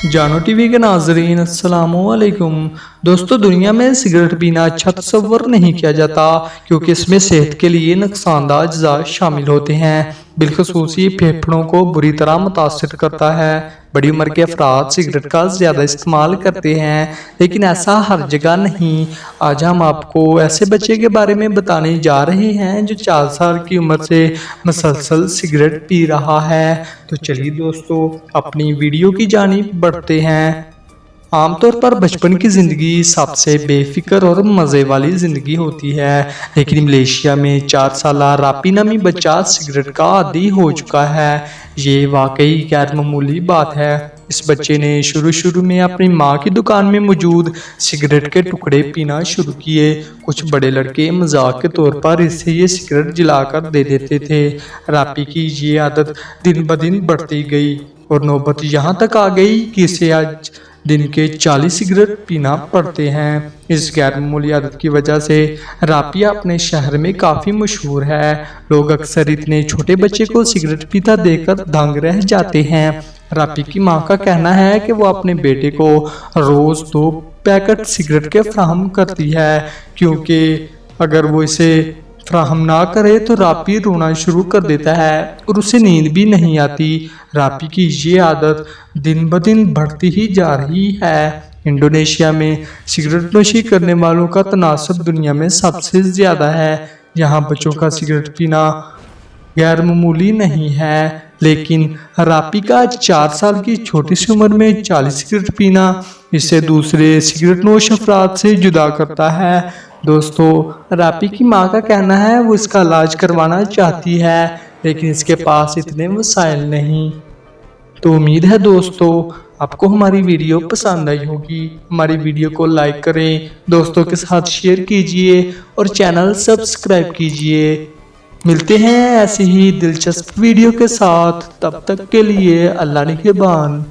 जानो टीवी के नाजरीन अस्सलाम वालेकुम। दोस्तों, दुनिया में सिगरेट पीना अच्छा तस्वर नहीं किया जाता क्योंकि इसमें सेहत के लिए नुकसानदायक अज्जा शामिल होते हैं। बिलखसूस ये फेफड़ों को बुरी तरह मुतासिर करता है। बड़ी उम्र के अफराद सिगरेट का ज्यादा इस्तेमाल करते हैं, लेकिन ऐसा हर जगह नहीं। आज हम आपको ऐसे बच्चे के बारे में बताने जा रहे हैं जो 4 साल की उम्र से मुसलसल सिगरेट पी रहा है। तो चलिए दोस्तों, अपनी वीडियो की जानिब बढ़ते हैं। आमतौर पर बचपन की जिंदगी सबसे बेफिक्र और मजे वाली जिंदगी होती है, लेकिन मलेशिया में 4 साल रापी नामी बच्चा सिगरेट का आदी हो चुका है। ये वाकई गैर मामूली बात है। इस बच्चे ने शुरू में अपनी माँ की दुकान में मौजूद सिगरेट के टुकड़े पीना शुरू किए। कुछ बड़े लड़के मजाक के तौर पर इसे ये सिगरेट जलाकर दे देते थे। रापी की ये आदत दिन ब दिन बढ़ती गई और नौबत यहाँ तक आ गई कि इसे आज दिन के 40 सिगरेट पीना पड़ते हैं। इस गैर मामूली आदत की वजह से रापिया अपने शहर में काफी मशहूर है। लोग अक्सर इतने छोटे बच्चे को सिगरेट पीता देखकर दंग रह जाते हैं। रापी की मां का कहना है कि वो अपने बेटे को रोज 2 पैकेट सिगरेट के फराहम करती है, क्योंकि अगर वो इसे फ्राहम ना करे तो रापी रोना शुरू कर देता है और उसे नींद भी नहीं आती। रापी की ये आदत दिन ब दिन बढ़ती ही जा रही है। इंडोनेशिया में सिगरेट नोशी करने वालों का तनासब दुनिया में सबसे ज्यादा है। यहाँ बच्चों का सिगरेट पीना गैर मामूली नहीं है, लेकिन रापी का 4 साल की छोटी सी उम्र में 40 सिगरेट पीना इसे दूसरे सिगरेट नोश अफराद से जुदा करता है। दोस्तों, रापी की मां का कहना है वो इसका इलाज करवाना चाहती है, लेकिन इसके पास इतने वसाइल नहीं। तो उम्मीद है दोस्तों आपको हमारी वीडियो पसंद आई होगी। हमारी वीडियो को लाइक करें, दोस्तों के साथ शेयर कीजिए और चैनल सब्सक्राइब कीजिए। मिलते हैं ऐसी ही दिलचस्प वीडियो के साथ, तब तक के लिए अल्लाह निगहबान।